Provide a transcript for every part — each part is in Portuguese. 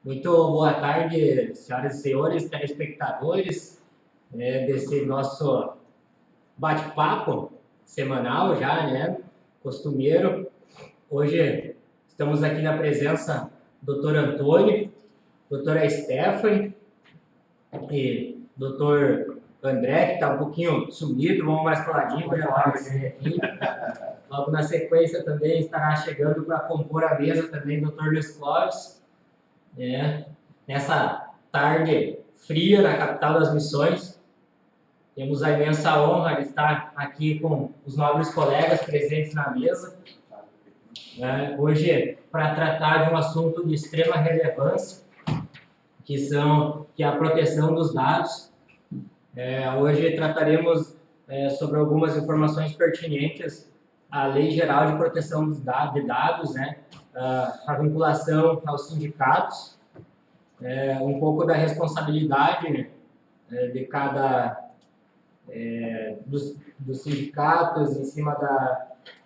Muito boa tarde, senhoras e senhores, telespectadores, desse nosso bate-papo semanal já, né? Costumeiro. Hoje estamos aqui na presença do Dr. Antônio, doutora Stephanie e Dr. André, que está um pouquinho sumido, vamos mais coladinho, já vai aparecer aqui. Logo na sequência também estará chegando para compor a mesa também o Dr. Luiz Clóvis, nessa tarde fria na capital das Missões. Temos a imensa honra de estar aqui com os nobres colegas presentes na mesa, hoje para tratar de um assunto de extrema relevância, que é a proteção dos dados. Hoje trataremos sobre algumas informações pertinentes à Lei Geral de Proteção de Dados, a vinculação aos sindicatos, um pouco da responsabilidade de cada dos sindicatos em cima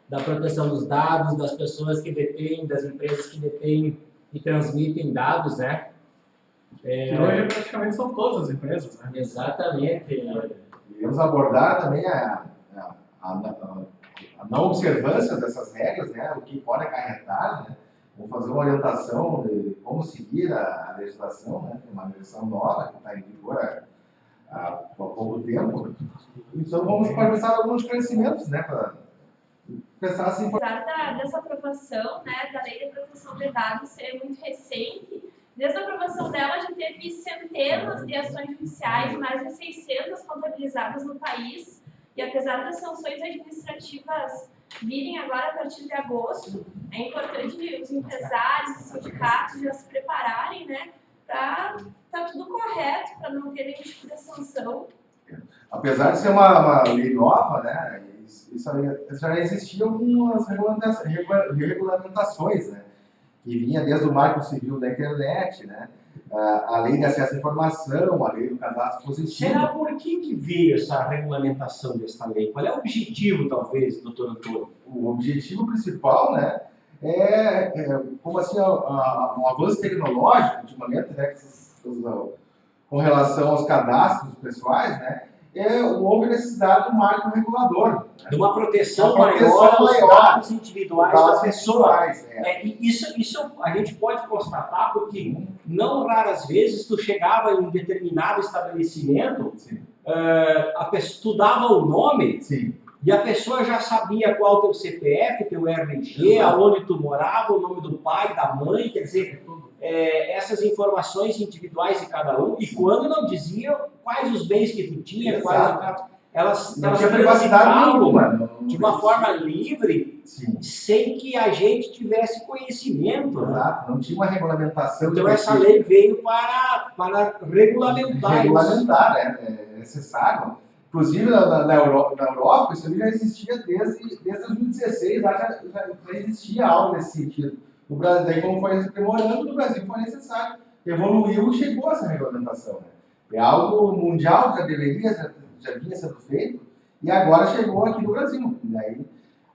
da proteção dos dados, das pessoas que detêm, das empresas que detêm e transmitem dados, Que hoje praticamente são todas as empresas, né? Exatamente. Vamos abordar também a não observância dessas regras, né? O que pode acarretar, né? Vamos fazer uma orientação de como seguir a legislação, né? Tem uma legislação nova que está em vigor há pouco tempo. Então vamos conversar alguns conhecimentos, né? Para pensar assim. Apesar dessa aprovação, né, da Lei de Proteção de Dados ser muito recente, desde a aprovação dela já teve centenas de ações judiciais, mais de 600 contabilizadas no país, e apesar das sanções administrativas virem agora a partir de agosto, é importante os empresários e sindicatos já se prepararem, né, para estar tudo correto, para não ter nenhum tipo de sanção. Apesar de ser uma lei nova, né, já existiam algumas regulamentações, né, que vinha desde o Marco Civil da Internet, né, a Lei de Acesso à Informação, a Lei do Cadastro Positivo. Será por que veio essa regulamentação dessa lei? Qual é o objetivo, talvez, doutor Antônio? O objetivo principal, né, como assim, um avanço tecnológico, ultimamente, né, com relação aos cadastros pessoais, né, houve necessidade de um marco regulador. Né? De uma proteção maior aos dados individuais das pessoas. Isso a gente pode constatar porque não raras vezes tu chegava em um determinado estabelecimento, tu dava o nome, sim, e a pessoa já sabia qual o teu CPF, teu RG, aonde tu morava, o nome do pai, da mãe, quer dizer, essas informações individuais de cada um, e quando não diziam quais os bens que tu tinha, elas não tinha privacidade nenhuma, de uma forma livre, sim, sem que a gente tivesse conhecimento. Exato, não tinha uma regulamentação. Então essa lei veio para regulamentar isso. É necessário. Inclusive na Europa, isso já existia desde 2016, já existia algo nesse sentido. No Brasil, daí como foi aprimorando, no Brasil foi necessário. Evoluiu e chegou a essa regulamentação. Né? É algo mundial, já vinha sendo feito, e agora chegou aqui no Brasil.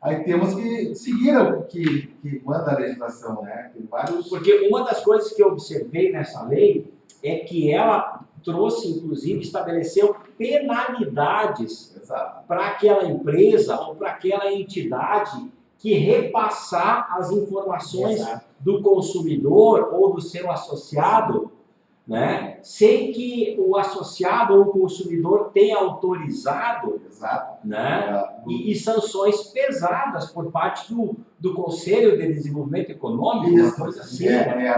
Aí temos que seguir o que manda a legislação. Né? Tem vários... Porque uma das coisas que eu observei nessa lei é que ela trouxe, inclusive, estabeleceu penalidades para aquela empresa ou para aquela entidade que repassar as informações do consumidor ou do seu associado, né, sem que o associado ou o consumidor tenha autorizado, né, e sanções pesadas por parte do Conselho de Desenvolvimento Econômico, uma coisa assim.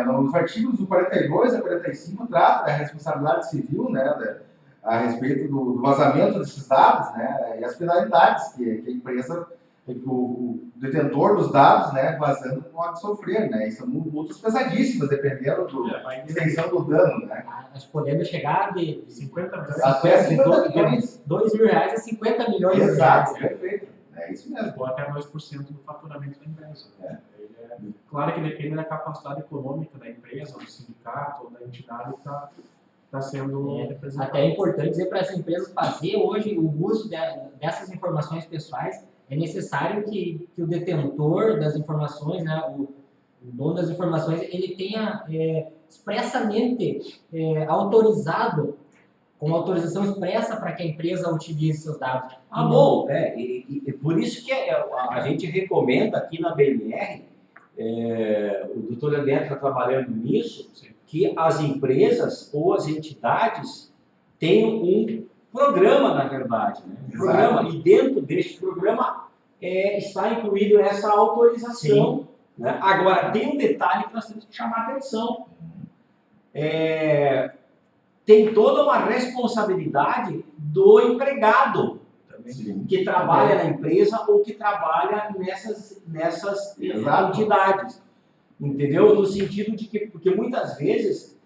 Nos artigos do 42 a 45 trata da responsabilidade civil, né, a respeito do vazamento desses dados, né, e as penalidades que a empresa, o detentor dos dados, né, vazando, pode sofrer, né, e são multas pesadíssimas, dependendo da extensão do dano, né. Podendo chegar de 50 milhões, até 50 milhões. R$2.000 a 50 milhões de reais. Né? Perfeito, é isso mesmo. Ou até 2% do faturamento da empresa. Claro que depende da capacidade econômica da empresa, do sindicato, ou da entidade que está sendo representada. Até é importante dizer para essa empresa fazer hoje o uso dessas informações pessoais. É necessário que o detentor das informações, né, dono das informações, ele tenha expressamente autorizado, com autorização expressa para que a empresa utilize seus dados. Bom, e por isso que a gente recomenda aqui na BMR, o doutor André está trabalhando nisso, que as empresas ou as entidades tenham um programa, na verdade, né? Um programa, e dentro deste programa está incluído essa autorização. Né? Agora, tem um detalhe que nós temos que chamar a atenção. Tem toda uma responsabilidade do empregado que trabalha na empresa ou que trabalha nessas entidades. Entendeu? No sentido de que, porque muitas vezes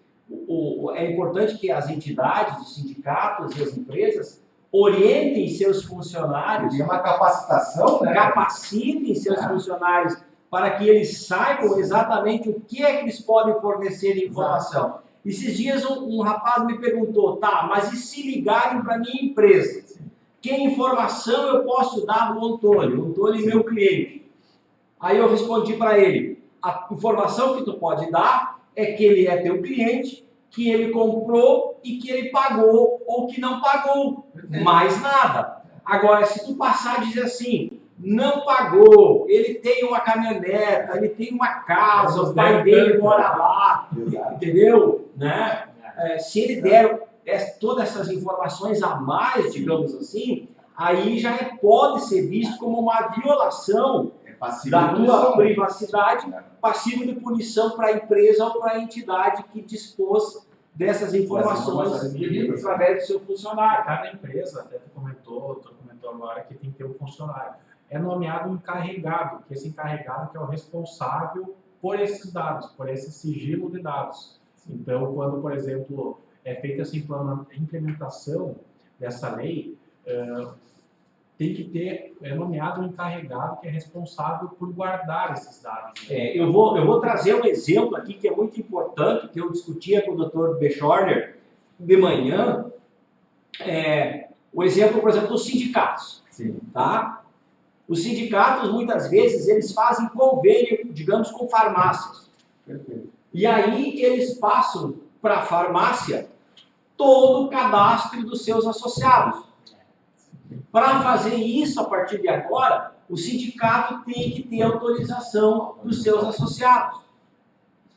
é importante que as entidades, os sindicatos e as empresas orientem seus funcionários. E uma capacitação, né? Capacitem seus funcionários para que eles saibam exatamente o que é que eles podem fornecer de informação. Esses dias um rapaz me perguntou, tá, mas e se ligarem para a minha empresa? Que informação eu posso dar do Antônio? O Antônio é meu cliente. Aí eu respondi para ele, a informação que tu pode dar é que ele é teu cliente, que ele comprou e que ele pagou ou que não pagou. Mais nada. Agora, se tu passar a dizer assim, não pagou, ele tem uma caminhoneta, ele tem uma casa, o pai dele mora lá, entendeu? Né? Se ele der todas essas informações a mais, digamos assim, aí já pode ser visto como uma violação da tua privacidade, passivo de punição para a empresa ou para a entidade que dispôs dessas informações através do seu funcionário. Cada empresa, até tu comentou agora que tem que ter um funcionário. É nomeado um encarregado, que esse encarregado que é o responsável por esses dados, por esse sigilo de dados. Então, quando, por exemplo, é feita essa implementação dessa lei, tem que ter nomeado um encarregado que é responsável por guardar esses dados. Eu vou trazer um exemplo aqui que é muito importante, que eu discutia com o Dr. Bechorner de manhã, o exemplo, por exemplo, dos sindicatos. Sim. Tá? Os sindicatos, muitas vezes, eles fazem convênio, digamos, com farmácias. Perfeito. E aí eles passam para a farmácia todo o cadastro dos seus associados. Para fazer isso, a partir de agora, o sindicato tem que ter autorização dos seus associados.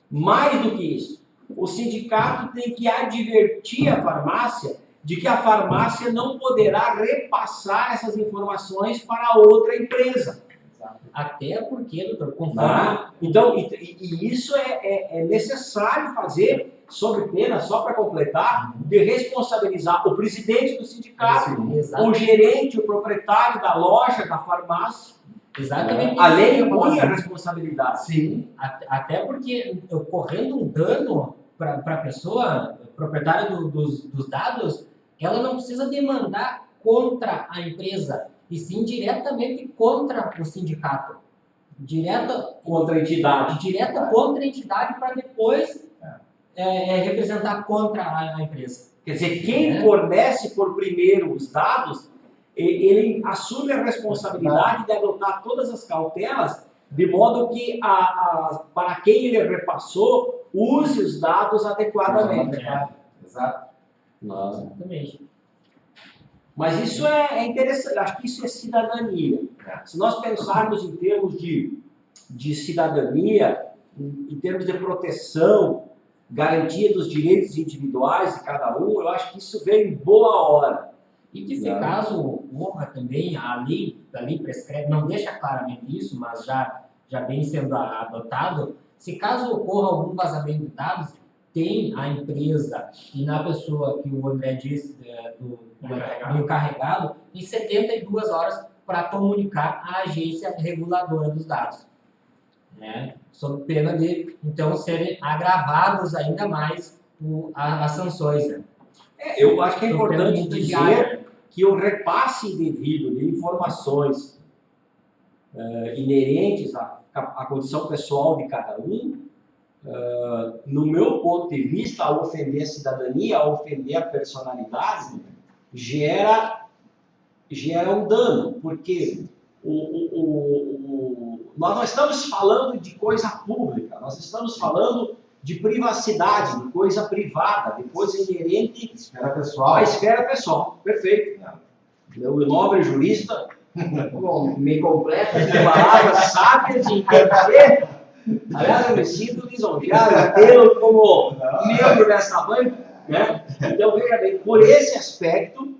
Mais do que isso, o sindicato tem que advertir a farmácia de que a farmácia não poderá repassar essas informações para outra empresa. Até porque, doutor, conforme... Então, e isso é necessário fazer, sob pena, só para completar, de responsabilizar o presidente do sindicato, o gerente, o proprietário da loja, da farmácia. Exatamente. A lei impõe a responsabilidade. Sim. Até porque, ocorrendo um dano para a pessoa, proprietária dos dados, ela não precisa demandar contra a empresa, e sim diretamente contra o sindicato. Contra a entidade. Direta contra a entidade para depois representar contra a empresa. Quer dizer, quem fornece por primeiro os dados, ele assume a responsabilidade de adotar todas as cautelas, de modo que, para quem ele repassou, use os dados adequadamente. Exato. Exatamente. Mas isso é interessante, acho que isso é cidadania. Se nós pensarmos em termos de cidadania, em termos de proteção, garantia dos direitos individuais de cada um, eu acho que isso vem em boa hora. E que se caso ocorra também, a lei prescreve, não deixa claramente isso, mas já vem sendo adotado, se caso ocorra algum vazamento de dados, tem a empresa e na pessoa que o André disse, do encarregado, em 72 horas para comunicar à agência reguladora dos dados. Né? Sob pena de, então, serem agravados ainda mais as sanções. Né? Eu acho que é importante dizer que o repasse indevido de informações inerentes à condição pessoal de cada um, no meu ponto de vista, ao ofender a cidadania, ao ofender a personalidade, gera um dano, porque nós não estamos falando de coisa pública, Nós estamos falando de privacidade, de coisa privada, de coisa inerente Esfera pessoal. à esfera pessoal. Perfeito. O nobre jurista me completa de palavras sábias e entender. Aliás, eu me sinto lisonjeado de tê-lo como membro dessa banca, né? Então, veja bem, por esse aspecto,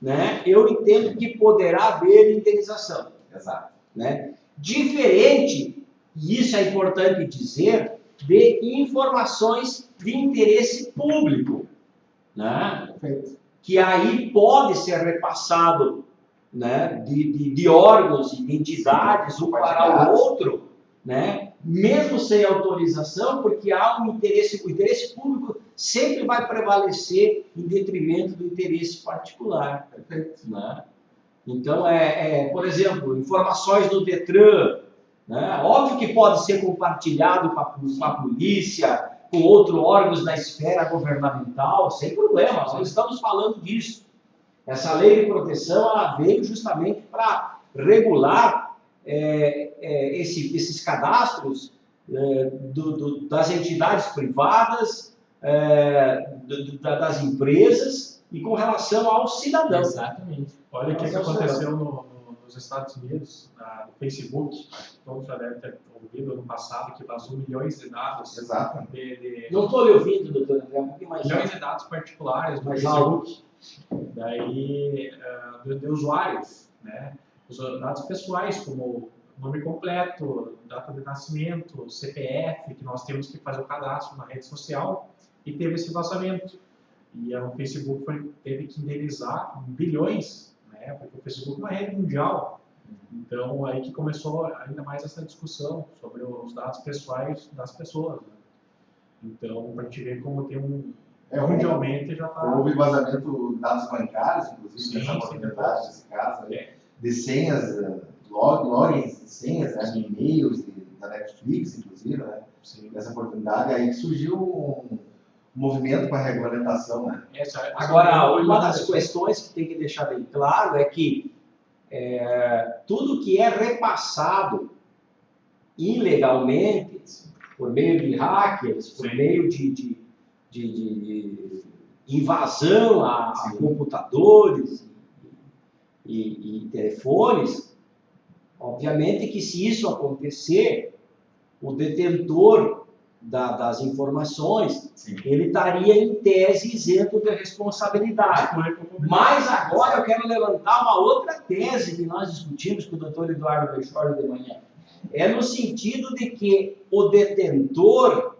né, eu entendo que poderá haver indenização. Exato. Né? Diferente, e isso é importante dizer, de informações de interesse público, né? Perfeito. Que aí pode ser repassado, né, de órgãos e de entidades um para o outro, né, mesmo sem autorização, porque há o interesse público sempre vai prevalecer em detrimento do interesse particular. Perfeito. Né? Então, por exemplo, informações do Detran, né? Óbvio que pode ser compartilhado com a polícia, com outros órgãos da esfera governamental, sem problema, nós não estamos falando disso. Essa lei de proteção ela veio justamente para regular esses cadastros das entidades privadas, das empresas e com relação ao cidadão. Exatamente. Olha o que aconteceu nos Estados Unidos, no Facebook, acho que todos já devem ter ouvido ano passado, que vazou milhões de dados. Exato. Não estou lhe ouvindo, doutor André, um pouquinho mais Milhões de dados particulares do mais Facebook, daí de usuários, né? Os dados pessoais, como nome completo, data de nascimento, CPF, que nós temos que fazer o cadastro na rede social, e teve esse vazamento. E o Facebook teve que indenizar bilhões, né? Porque o Facebook é uma rede mundial. Então, aí que começou ainda mais essa discussão sobre os dados pessoais das pessoas. Né? Então, para gente ver como tem mundialmente já está... Houve vazamento de dados bancários, inclusive, nessa Sim, oportunidade, nesse caso, de senhas, logins de senhas, né, de e-mails da Netflix, inclusive, né? Sim. Nessa oportunidade, aí que surgiu um movimento para a regulamentação, né? Agora, uma das questões que tem que deixar bem claro é que tudo que é repassado ilegalmente, por meio de hackers, por meio de invasão a computadores e telefones, obviamente que se isso acontecer, o detentor das informações, ele estaria em tese isento de responsabilidade. Mas agora eu quero levantar uma outra tese que nós discutimos com o doutor Eduardo Bechor de manhã. É no sentido de que o detentor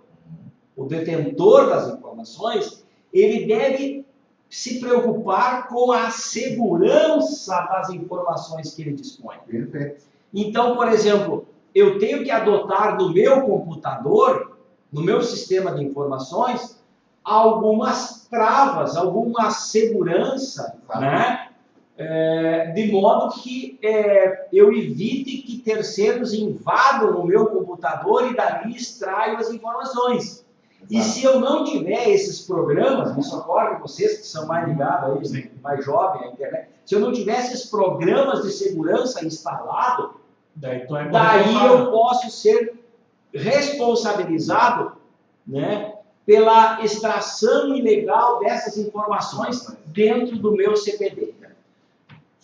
das informações, ele deve se preocupar com a segurança das informações que ele dispõe. Perfeito. Então, por exemplo, eu tenho que adotar no meu computador, no meu sistema de informações, algumas travas, alguma segurança, né? De modo que eu evite que terceiros invadam o meu computador e dali extraiam as informações. E se eu não tiver esses programas, me socorre vocês que são mais ligados aí, mais jovens à internet, se eu não tiver esses programas de segurança instalados, daí eu posso ser responsabilizado, né, pela extração ilegal dessas informações dentro do meu CPD.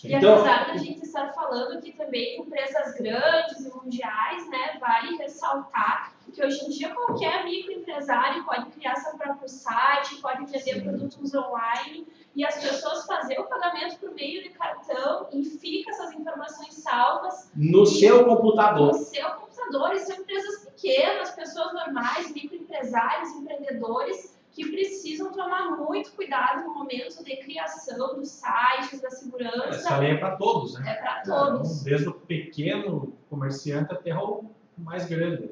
E apesar da gente estar falando que também empresas grandes e mundiais, né, vale ressaltar que hoje em dia qualquer microempresário pode criar seu próprio site, pode vender produtos online e as pessoas fazerem o pagamento por meio de cartão e fica essas informações salvas no seu computador. No seu computador, e são empresas pequenas, pessoas normais, microempresários, empreendedores que precisam tomar muito cuidado no momento de criação dos sites, da segurança. Essa lei é para todos, né? É para todos. Então, desde o pequeno comerciante até o mais grande.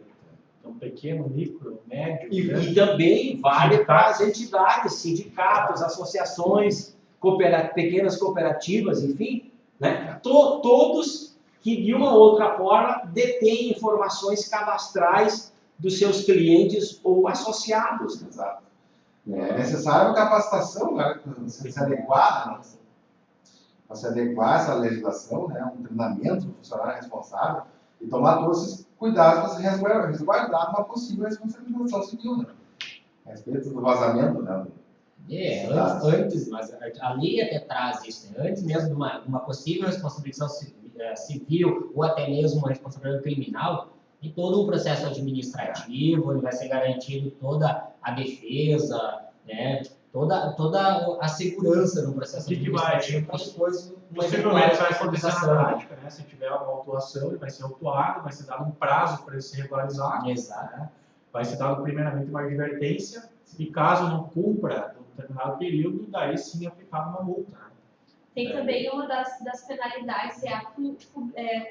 Então, pequeno, micro, médio, grande. E também vale para as entidades, sindicatos, associações, pequenas cooperativas, enfim, né? Todos que de uma ou outra forma detêm informações cadastrais dos seus clientes ou associados. Exato. É necessário uma capacitação, né, para se adequar, né, para se adequar a essa legislação, né, um treinamento do funcionário responsável e tomar todos esses cuidados para resguardar uma possível responsabilização civil, né? A respeito do vazamento, né? Antes, mas a lei até traz isso, né? Antes mesmo de uma possível responsabilização civil ou até mesmo uma responsabilidade criminal, em todo um processo administrativo, onde vai ser garantido toda a defesa, né? Toda a segurança no processo administrativo para depois possivelmente vai acontecer na prática, né? Se tiver uma autuação, ele vai ser autuado, vai ser dado um prazo para ele se regularizar. Exato. Né? Vai ser dado primeiramente uma advertência e caso não cumpra um determinado período, daí sim é aplicada uma multa. Né? Tem também uma das penalidades,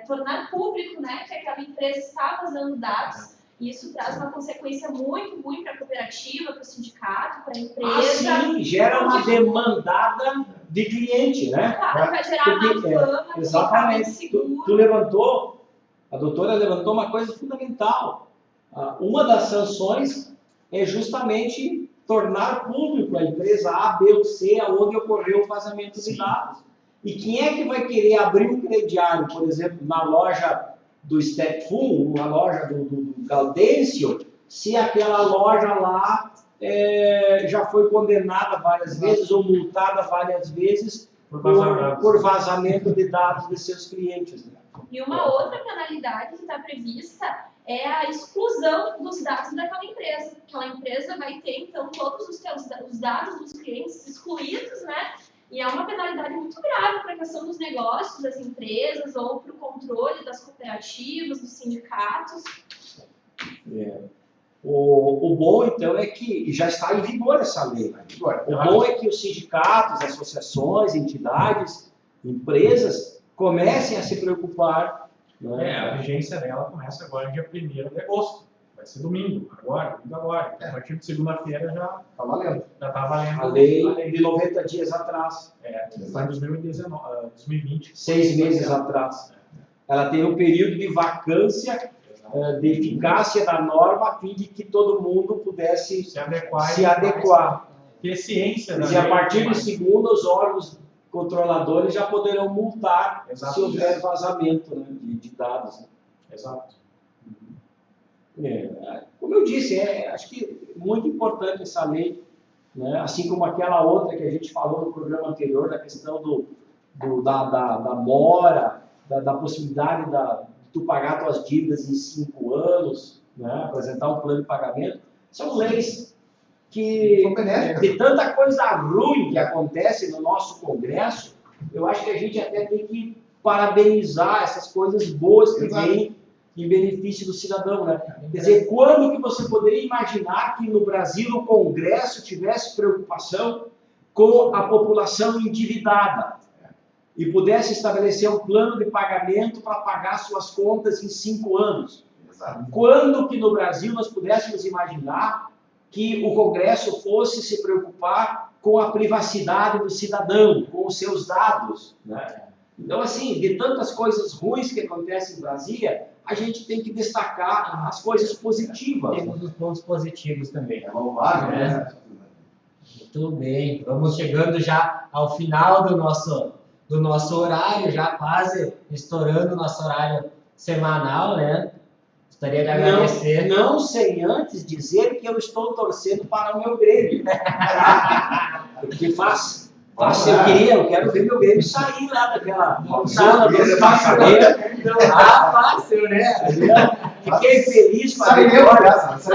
tornar público, né, que aquela empresa está vazando dados. E isso traz uma consequência muito ruim para a cooperativa, para o sindicato, para a empresa. Sim, gera uma demandada de cliente, né? Claro, vai gerar má fama, exatamente. Tu levantou, a doutora levantou uma coisa fundamental. Uma das sanções é justamente tornar público a empresa A, B ou C, aonde ocorreu o vazamento de dados. E quem é que vai querer abrir um crediário, por exemplo, na loja do Step Full, uma loja do Gaudêncio, se aquela loja lá já foi condenada várias vezes ou multada várias vezes por vazamento de dados de seus clientes. Né? E uma outra penalidade que está prevista é a exclusão dos dados daquela empresa. Aquela empresa vai ter, então, todos os dados dos clientes excluídos, né? E é uma penalidade muito grave para a questão dos negócios das empresas ou para o controle das cooperativas, dos sindicatos. O bom, então, é que já está em vigor essa lei. O bom é que os sindicatos, associações, entidades, empresas comecem a se preocupar. Né? A vigência dela começa agora dia 1º de agosto. Vai ser domingo agora. Então, a partir de segunda-feira já está valendo. Já está valendo a lei de 90 dias atrás. Está em 2020. 6 meses atrás. Ela tem um período de vacância de eficácia da norma a fim de que todo mundo pudesse se adequar. Ter ciência da lei. E a partir de segunda, os órgãos controladores já poderão multar se houver vazamento, né, de dados. Né? Exato. Como eu disse, acho que é muito importante essa lei, né? Assim como aquela outra que a gente falou no programa anterior, da questão da mora, da possibilidade de tu pagar tuas dívidas em 5 anos, né? Apresentar um plano de pagamento. São leis que, de tanta coisa ruim que acontece no nosso Congresso, eu acho que a gente até tem que parabenizar essas coisas boas que vêm em benefício do cidadão, né? Quer dizer, quando que você poderia imaginar que no Brasil o Congresso tivesse preocupação com a população endividada e pudesse estabelecer um plano de pagamento para pagar suas contas em 5 anos? Exato. Quando que no Brasil nós pudéssemos imaginar que o Congresso fosse se preocupar com a privacidade do cidadão, com os seus dados, né? Então, assim, de tantas coisas ruins que acontecem em Brasília, a gente tem que destacar as coisas positivas. Temos os pontos positivos também. Louvável, né? Muito bem. Vamos chegando já ao final do nosso horário, já quase estourando o nosso horário semanal, né? Gostaria de agradecer. Não sem antes dizer que eu estou torcendo para o meu Grêmio. Porque eu quero ver meu Grêmio sair lá daquela sala do passamento. Fácil, né? Fiquei feliz com a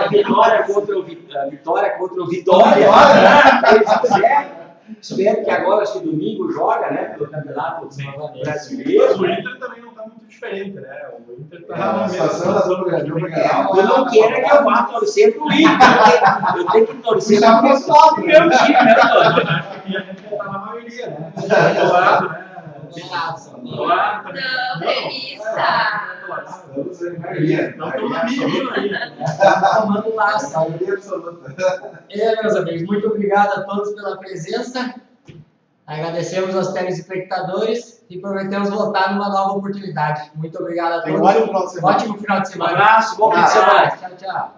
vitória contra o Vitória. Espero que agora, esse domingo, joga, né, pelo Campeonato Brasileiro. O Inter também não está muito diferente, né? O Inter está na situação da zona do eu não quero que eu vá torcer pro Inter. Eu tenho que torcer para o meu time, né, Acho que a gente está na maioria, né? Não, revista. Não estamos na mídia aí. Tomando laço. Meus amigos, muito obrigado a todos pela presença. Agradecemos aos telespectadores e prometemos voltar numa nova oportunidade. Muito obrigado a todos. Ótimo final de semana. Ótimo final de semana. Um abraço, bom fim de semana. Tchau, tchau.